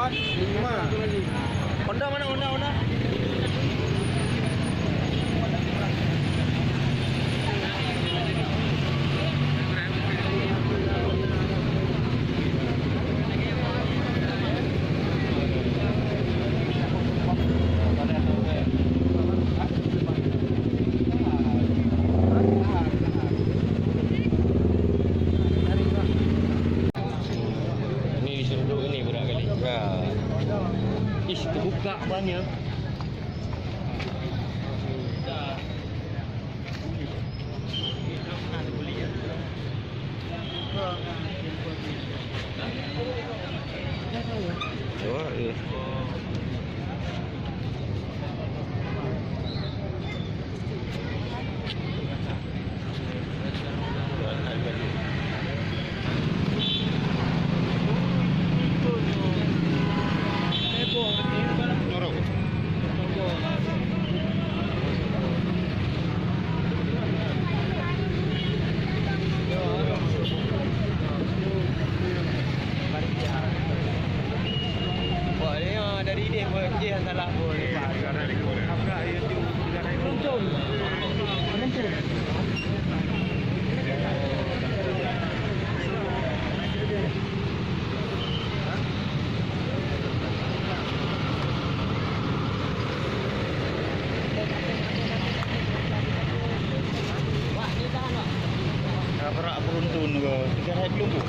4, 5. Honda mana Honda? Ish, terbuka banyak. Oh, iya. Dari dia pun je yang salah pun. Apa YouTube juga naik muncul. Muncul. Wah, ni tahan tak? Dah berak beruntun ke. Tiga naik belum tu?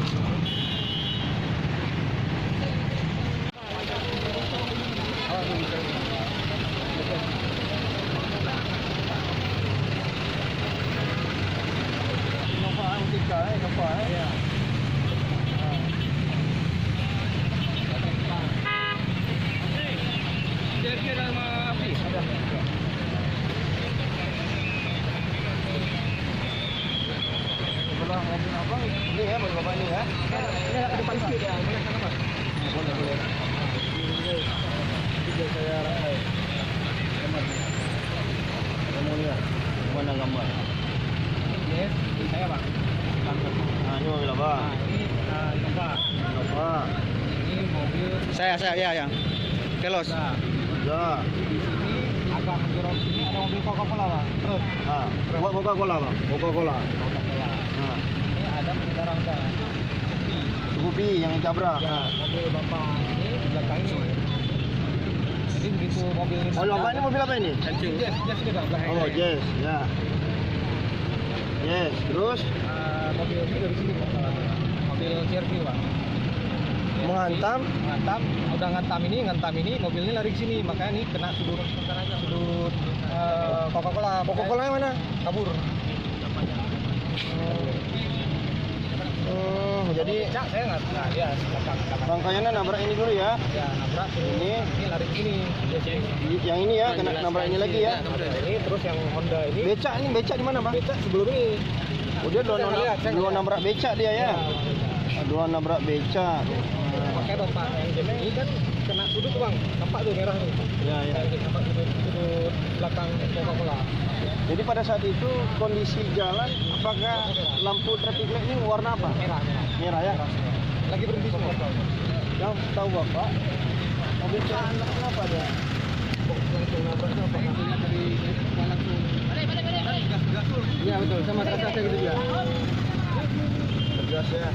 Sebelah mobil abang ni ya, mobil bapak ni ya. Ini ada depan sikit ya. Boleh kan apa? Boleh. Ini saya ramai. Kamu lihat mana gambar? Yes, ini saya bang. Ini mobil apa? Ini gambar. Apa? Ini mobil. Saya ya. Kelos. Ya. Ini agak menjorok sini ada mobil Coca-Cola bang. Terus. Coca-Cola bang. Coca-Cola. Ini ada pengendara Honda. Scoopy yang tabrak. Ya, mobil bapak ini di belakang ini. Jadi begitu mobil ini. Mobil bapak ini mobil apa ini? Jazz juga belakang. Oh, Jazz. Ya. Yes, terus mobil ini dari sini Pak. Mobil CR-V Pak. Menghantam, udah ngantam ini, mobil ini lari ke sini, makanya ini kena sudut Coca-Cola. Coca-Cola yang mana? Kabur. Jadi saya nggak dia rangkaiannya nabrak ini dulu ya. Ya, nabrak ini lari ke sini. Yang ini ya, kena nabrak ini lagi ya. Ini terus yang Honda ini. Becak di mana, Bang? Becak sebelum ini. Oh, dia dua nabrak becak dia ya. Dua nabrak becak. Pakai bapak yang ini kan kena sudut bang, nampak tuh merah nih. Ya. Nampak sudut belakang Coca-Cola. Jadi pada saat itu kondisi jalan, apakah lampu traffic light ini warna apa? Merah ya. Lagi berhenti semua. Yang tahu bapak, mobil anak kenapa dia? Langsung nabraknya apa? Dari langsung. Balik. Gasul. Iya betul, sama rasa saya gitu juga. Gas ya.